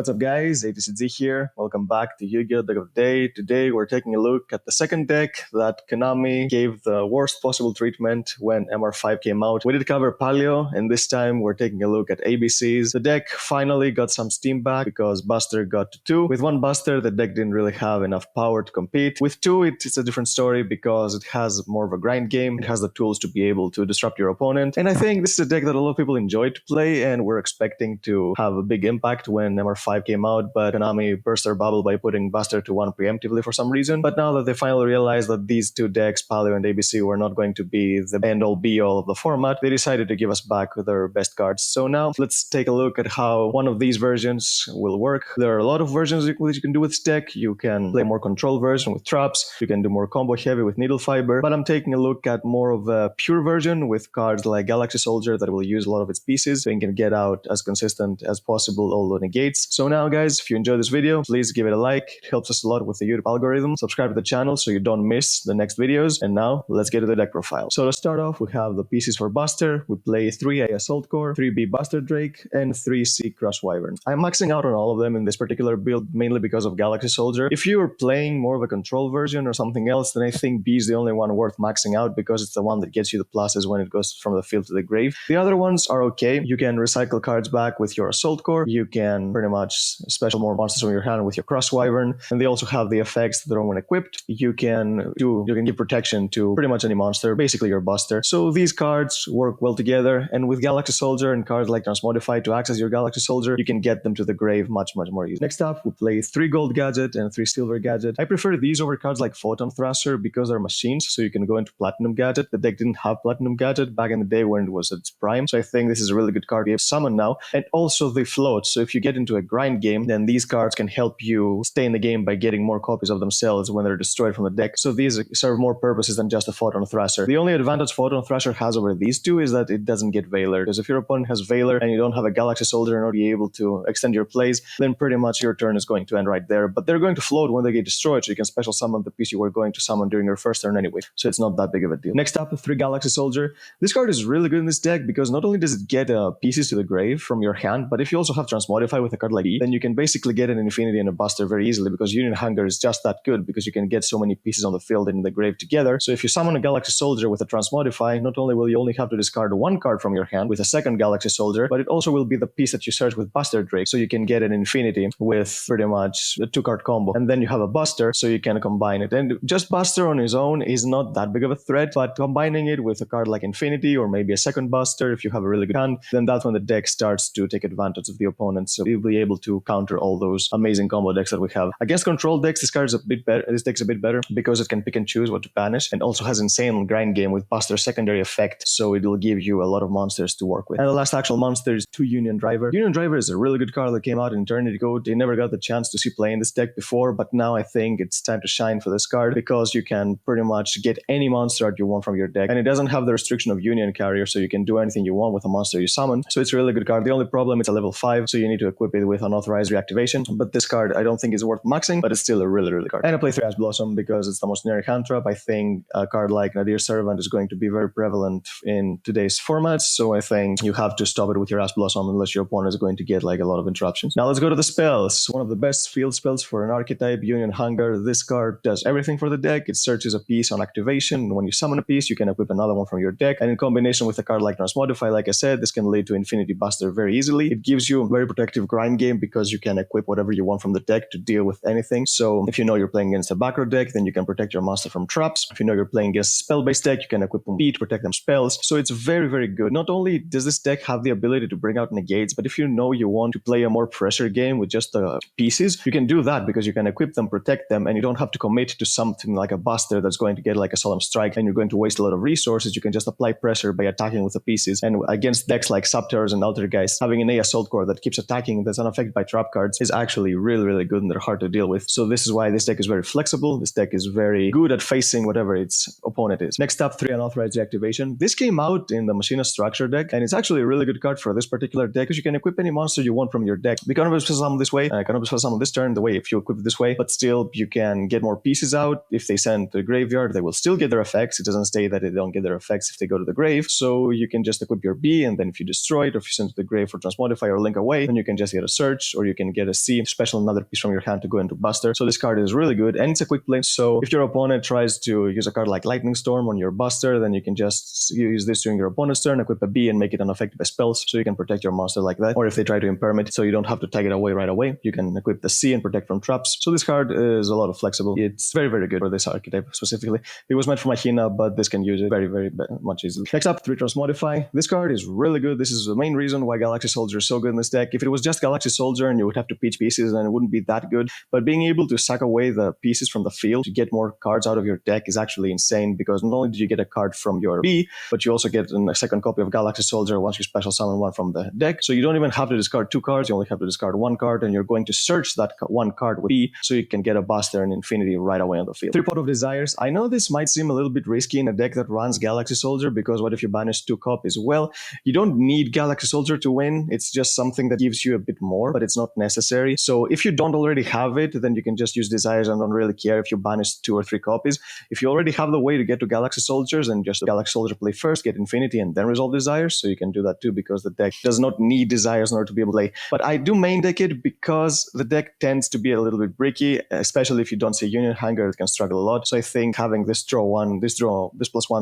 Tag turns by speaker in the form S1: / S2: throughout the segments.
S1: what's up guys, ATCZ here. Welcome back to Yugioh Deck of the Day. Today we're taking a look at the second deck that Konami gave the worst possible treatment when MR5 came out. We did cover Paleo, and this time we're taking a look at ABCs. The deck finally got some steam back because Buster got to 2. With 1 Buster, the deck didn't really have enough power to compete. With 2, it's a different story because it has more of a grind game. It has the tools to be able to disrupt your opponent. And I think this is a deck that a lot of people enjoy to play, and we're expecting to have a big impact when MR5 came out, but Konami burst their bubble by putting Buster to 1 preemptively for some reason. But now that they finally realized that these 2 decks, Paleo and ABC, were not going to be the end-all be-all of the format, they decided to give us back their best cards. So now let's take a look at how one of these versions will work. There are a lot of versions you can do with this deck. You can play a more control version with traps, you can do more combo heavy with needle fiber, but I'm taking a look at more of a pure version with cards like Galaxy Soldier that will use a lot of its pieces so you can get out as consistent as possible all the negates. So now guys, if you enjoyed this video, please give it a like. It helps us a lot with the YouTube algorithm. Subscribe to the channel so you don't miss the next videos. And now let's get to the deck profile. So to start off, we have the pieces for Buster. We play 3A Assault Core, 3B Buster Drake, and 3C Crush Wyvern. I'm maxing out on all of them in this particular build mainly because of Galaxy Soldier. If you are playing more of a control version or something else, then I think B is the only one worth maxing out because it's the one that gets you the pluses when it goes from the field to the grave. The other ones are okay. You can recycle cards back with your Assault Core. You can pretty much special more monsters from your hand with your Crush Wyvern, and they also have the effects that are when equipped. You can give protection to pretty much any monster, basically your Buster. So these cards work well together, and with Galaxy Soldier and cards like Transmodify to access your Galaxy Soldier, you can get them to the grave much more easy. Next up, we play 3 Gold Gadget and 3 Silver Gadget. I prefer these over cards like Photon Thrasher because they're machines, so you can go into Platinum Gadget. The deck didn't have Platinum Gadget back in the day when it was at its prime, so I think this is a really good card. We have Summon now, and also they float, so if you get into a grind game, then these cards can help you stay in the game by getting more copies of themselves when they're destroyed from the deck. So these serve more purposes than just a Photon Thrasher. The only advantage Photon Thrasher has over these 2 is that it doesn't get Veiler, because if your opponent has Veiler and you don't have a Galaxy Soldier in order to be able to extend your plays, then pretty much your turn is going to end right there. But they're going to float when they get destroyed, so you can special summon the piece you were going to summon during your first turn anyway. So it's not that big of a deal. Next up, 3 Galaxy Soldier. This card is really good in this deck because not only does it get pieces to the grave from your hand, but if you also have Transmodify with a card like E, then you can basically get an Infinity and a Buster very easily because Union Hunger is just that good because you can get so many pieces on the field and in the grave together. So if you summon a Galaxy Soldier with a Transmodify, not only will you only have to discard 1 card from your hand with a second Galaxy Soldier, but it also will be the piece that you search with Buster Drake, so you can get an Infinity with pretty much a 2-card combo. And then you have a Buster, so you can combine it. And just Buster on his own is not that big of a threat, but combining it with a card like Infinity or maybe a second Buster, if you have a really good hand, then that's when the deck starts to take advantage of the opponent. So you'll be able to counter all those amazing combo decks that we have. Against control decks, this card is a bit better. This deck's a bit better because it can pick and choose what to banish, and also has insane grind game with Buster secondary effect, so it will give you a lot of monsters to work with. And the last actual monster is 2 Union Driver. Union Driver is a really good card that came out in Eternity Code. They never got the chance to see play in this deck before, but now I think it's time to shine for this card because you can pretty much get any monster art you want from your deck, and it doesn't have the restriction of Union Carrier, so you can do anything you want with a monster you summon. So it's a really good card. The only problem is a level 5, so you need to equip it with unauthorized reactivation, but this card I don't think is worth maxing, but it's still a really good card. And I play 3 Ash Blossom because it's the most generic hand trap. I think a card like Nadir Servant is going to be very prevalent in today's formats, so I think you have to stop it with your Ash Blossom unless your opponent is going to get like a lot of interruptions. Now let's go to the spells. One of the best field spells for an archetype, Union Hunger. This card does everything for the deck. It searches a piece on activation, and when you summon a piece, you can equip another one from your deck, and in combination with a card like Transmodify, like I said, this can lead to Infinity Buster very easily. It gives you a very protective grind game because you can equip whatever you want from the deck to deal with anything. So if you know you're playing against a back row deck, then you can protect your monster from traps. If you know you're playing against a spell-based deck, you can equip them to protect them spells. So it's very good. Not only does this deck have the ability to bring out negates, but if you know you want to play a more pressure game with just the pieces, you can do that because you can equip them, protect them, and you don't have to commit to something like a Buster that's going to get like a Solemn Strike and you're going to waste a lot of resources. You can just apply pressure by attacking with the pieces. And against decks like Subterrors and Altergeist, having an A Assault Core that keeps attacking that's unaffected by trap cards is actually really good, and they're hard to deal with. So this is why this deck is very flexible. This deck is very good at facing whatever its opponent is. Next up, 3 Unauthorized Reactivation. This came out in the Machina Structure deck, and it's actually a really good card for this particular deck because you can equip any monster you want from your deck. You can always special summon this way, can always special summon this turn the way if you equip it this way, but still you can get more pieces out. If they send to the graveyard, they will still get their effects. It doesn't say that they don't get their effects if they go to the grave, so you can just equip your B, and then if you destroy it or if you send it to the grave for Transmodify or Link Away, then you can just get a search search, or you can get a C, special another piece from your hand to go into Buster. So this card is really good, and it's a quick play. So if your opponent tries to use a card like Lightning Storm on your Buster, then you can just use this during your opponent's turn, equip a B, and make it unaffected by spells, so you can protect your monster like that. Or if they try to imperm it, so you don't have to tag it away right away, you can equip the C and protect from traps. So this card is a lot of flexible. It's very, very good for this archetype specifically. It was meant for Mahina, but this can use it very, very much easily. Next up, 3 Transmodify. This card is really good. This is the main reason why Galaxy Soldier is so good in this deck. If it was just Galaxy Soldier and you would have to pitch pieces, then it wouldn't be that good. But being able to suck away the pieces from the field to get more cards out of your deck is actually insane, because not only do you get a card from your B, but you also get a second copy of Galaxy Soldier once you special summon one from the deck. So you don't even have to discard 2 cards, you only have to discard 1 card, and you're going to search that 1 card with B, so you can get a Buster and Infinity right away on the field. 3 Pot of Desires. I know this might seem a little bit risky in a deck that runs Galaxy Soldier, because what if you banish 2 copies? Well, you don't need Galaxy Soldier to win. It's just something that gives you a bit more, but it's not necessary. So if you don't already have it, then you can just use Desires and don't really care if you banish 2 or 3 copies. If you already have the way to get to Galaxy Soldiers, and just Galaxy Soldier play first, get Infinity, and then resolve Desires, so you can do that too, because the deck does not need Desires in order to be able to play. But I do main deck it because the deck tends to be a little bit bricky, especially if you don't see Union Hanger, it can struggle a lot. So I think having this +1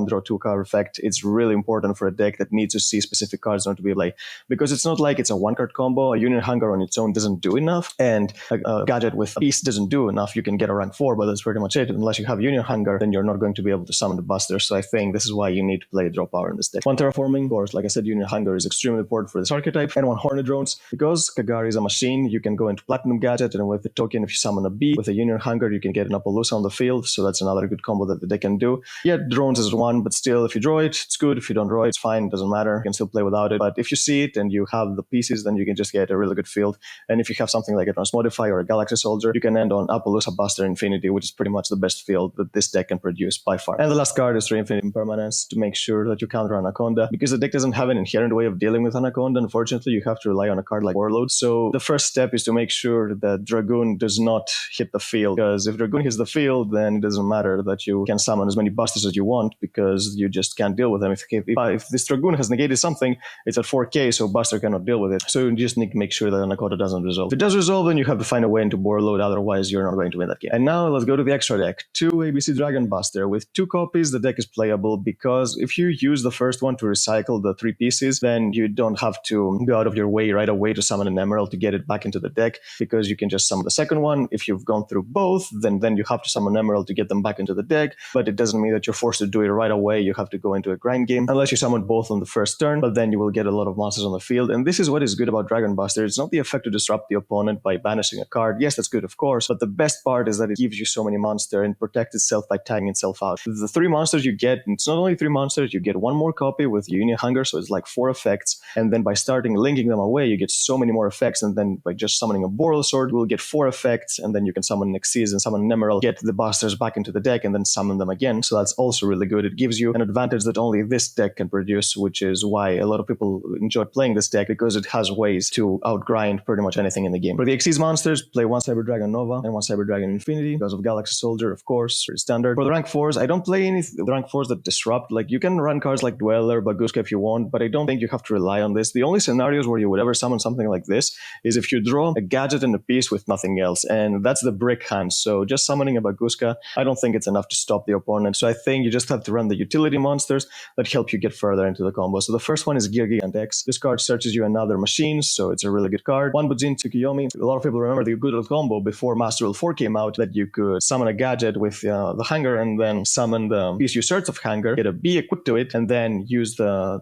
S1: draw 2 card effect, it's really important for a deck that needs to see specific cards in order to be able to play. Because it's not like it's a 1-card combo. A Union Hanger on its own doesn't do enough, and a gadget with a piece doesn't do enough. You can get a rank 4, but that's pretty much it. Unless you have Union Hanger, then you're not going to be able to summon the Buster. So I think this is why you need to play draw power in this deck. 1 Terraforming, of course, like I said, Union Hanger is extremely important for this archetype. And 1 Hornet Drones. Because Kagari is a machine, you can go into Platinum Gadget, and with the token, if you summon a B with a Union Hanger, you can get an Appaloosa on the field. So that's another good combo that the deck can do. Yeah, drones is 1, but still, if you draw it, it's good. If you don't draw it, it's fine. It doesn't matter. You can still play without it. But if you see it and you have the pieces, then you can just get a really good field. And if you have something like a Transmodify or a Galaxy Soldier, you can end on Appaloosa, Buster, Infinity, which is pretty much the best field that this deck can produce by far. And the last card is 3 Infinity Impermanence to make sure that you counter Anaconda. Because the deck doesn't have an inherent way of dealing with Anaconda, unfortunately, you have to rely on a card like Warlord. So the first step is to make sure that Dragoon does not hit the field. Because if Dragoon hits the field, then it doesn't matter that you can summon as many Busters as you want, because you just can't deal with them. If this Dragoon has negated something, it's at 4k, so Buster cannot deal with it. So you just need to make sure that Anaconda doesn't resolve. If it does resolve, then you have to find a way into Warlord, otherwise you're not going to win that game. And now let's go to the extra deck. 2 ABC Dragon Buster. With 2 copies, the deck is playable, because if you use the first one to recycle the 3 pieces, then you don't have to go out of your way right away to summon an Emerald to get it back into the deck, because you can just summon the second one. If you've gone through both, then you have to summon Emerald to get them back into the deck, but it doesn't mean that you're forced to do it right away. You have to go into a grind game, unless you summon both on the first turn, but then you will get a lot of monsters on the field. And this is what is good about Dragon Buster. It's not the effect to disrupt the opponent by banishing a card. Yes, that's good, of course, but the best part is that it gives you so many monsters and protects itself by tagging itself out. The 3 monsters you get, it's not only 3 monsters, you get 1 more copy with Union Hunger, so it's like 4 effects, and then by starting linking them away, you get so many more effects, and then by just summoning a Boral Sword, you will get 4 effects, and then you can summon Nexus and summon an Emerald, get the Busters back into the deck, and then summon them again. So that's also really good. It gives you an advantage that only this deck can produce, which is why a lot of people enjoy playing this deck, because it has ways to outgrind pretty much anything in the game. For the Xyz monsters, play 1 Cyber Dragon Nova and 1 Cyber Dragon Infinity, because of Galaxy Soldier, of course, pretty standard. For the rank 4s, I don't play any rank 4s that disrupt. Like, you can run cards like Dweller, Baguska if you want, but I don't think you have to rely on this. The only scenarios where you would ever summon something like this is if you draw a gadget and a piece with nothing else, and that's the brick hand. So just summoning a Baguska, I don't think it's enough to stop the opponent. So I think you just have to run the utility monsters that help you get further into the combo. So the first one is Gear Gigant X. This card searches you another machine, so it's a really good card. 1 Bujin Tsukiyomi. A lot of people remember the good old combo before Master Rule 4 came out, that you could summon a gadget with the Hanger, and then summon the piece you search of Hanger, get a B equipped to it, and then use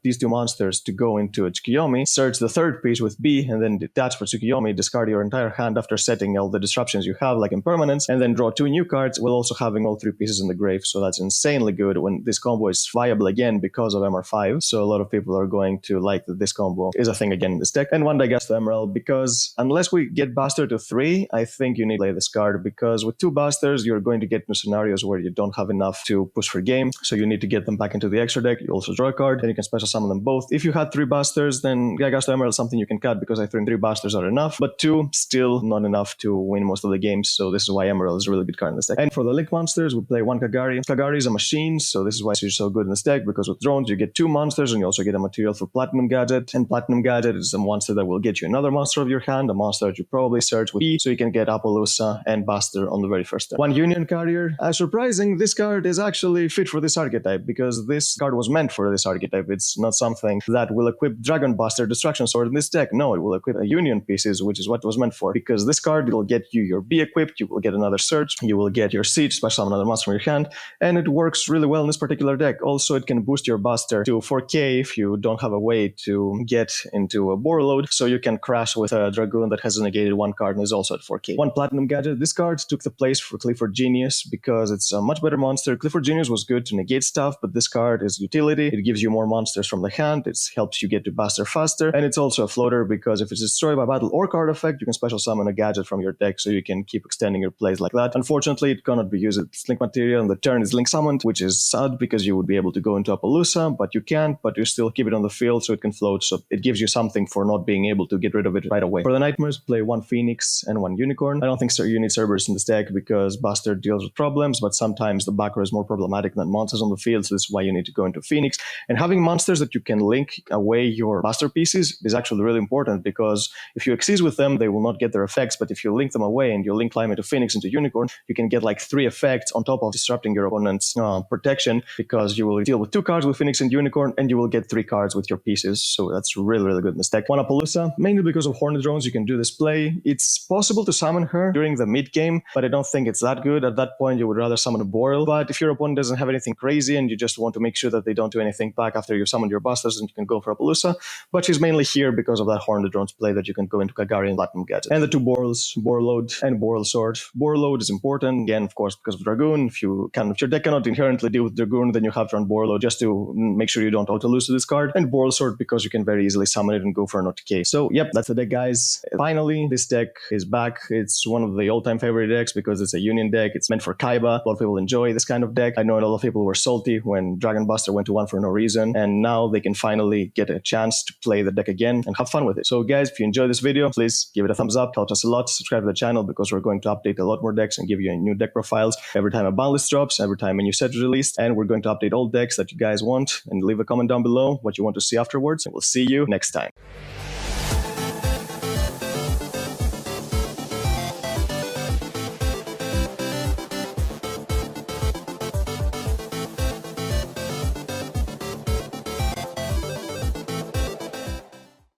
S1: these 2 monsters to go into a Tsukiyomi, search the third piece with B, and then detach for Tsukiyomi, discard your entire hand after setting all the disruptions you have, like Impermanence, and then draw 2 new cards, while also having all 3 pieces in the grave. So that's insanely good when this combo is viable again because of MR5. So a lot of people are going to like that this combo is a thing again in this deck. And 1 Dagasta Emerald, because unless we get Buster to 3, I think you need to play this card, because with 2 Busters, you're going to get into scenarios where you don't have enough to push for game. So you need to get them back into the extra deck. You also draw a card, and you can special summon them both. If you had 3 Busters, then Dagasta Emerald is something you can cut, because I think 3 Busters are enough, but 2 still not enough to win most of the games. So this is why Emerald is a really good card in this deck. And for the Link monsters, we play 1 Kagari. Kagari is a machine, so this is why she's so good in this deck, because with drones, you get 2 monsters, and you also get a material for Platinum Gadget. And Platinum Gadget is a monster that will get you another monster monster of your hand, a monster that you probably search with E, so you can get Appaloosa and Buster on the very first turn. One Union Carrier. Surprising, this card is actually fit for this archetype, because this card was meant for this archetype. It's not something that will equip Dragon Buster Destruction Sword in this deck. No, it will equip a Union pieces, which is what it was meant for, because this card will get you your B equipped, you will get another search, you will get your Siege, special summon another monster from your hand, and it works really well in this particular deck. Also, it can boost your Buster to 4k if you don't have a way to get into a board load, so you can crash with a Dragoon that has a negated one card and is also at 4k. One Platinum Gadget. This card took the place for Clifford Genius because it's a much better monster. Clifford Genius was good to negate stuff, but this card is utility. It gives you more monsters from the hand, it helps you get to Buster faster, and it's also a floater because if it's destroyed by battle or card effect, you can special summon a gadget from your deck, so you can keep extending your plays like that. Unfortunately, it cannot be used as Link Material, and the turn is Link Summoned, which is sad because you would be able to go into Appaloosa, but you can't, but you still keep it on the field so it can float, so it gives you something for not being able to get rid of it right away. For the Nightmares, play one Phoenix and one Unicorn. I don't think you need Cerberus in this deck because Buster deals with problems, but sometimes the backer is more problematic than monsters on the field, so this is why you need to go into Phoenix. And having monsters that you can link away your Buster pieces is actually really important, because if you Xyz with them, they will not get their effects, but if you link them away and you link Climb into Phoenix into Unicorn, you can get like 3 effects on top of disrupting your opponent's protection, because you will deal with 2 cards with Phoenix and Unicorn, and you will get 3 cards with your pieces, so that's really, really good in this deck. One Appaloosa, mainly because of Hornet Drones, you can do this play. It's possible to summon her during the mid-game, but I don't think it's that good. At that point, you would rather summon a Boreal, but if your opponent doesn't have anything crazy and you just want to make sure that they don't do anything back after you summoned your Busters, then you can go for Appaloosa, but she's mainly here because of that Hornet Drones play that you can go into Kagari and Platinum Gadget. And the 2 Borals, Borload and Boral Sword. Borload is important, again, of course, because of Dragoon. If your deck cannot inherently deal with Dragoon, then you have to run Borload just to make sure you don't auto-lose to this card, and Boral Sword because you can very easily summon it and go for an OTK. So, yep, that's the deck, guys. Finally, this deck is back. It's one of the all-time favorite decks because it's a Union deck. It's meant for Kaiba. A lot of people enjoy this kind of deck. I know a lot of people were salty when Dragon Buster went to 1 for no reason, and now they can finally get a chance to play the deck again and have fun with it. So, guys, if you enjoyed this video, please give it a thumbs up. Helps us a lot. Subscribe to the channel because we're going to update a lot more decks and give you new deck profiles every time a BANLIST drops, every time a new set is released, and we're going to update all decks that you guys want, and leave a comment down below what you want to see afterwards, and we'll see you next time.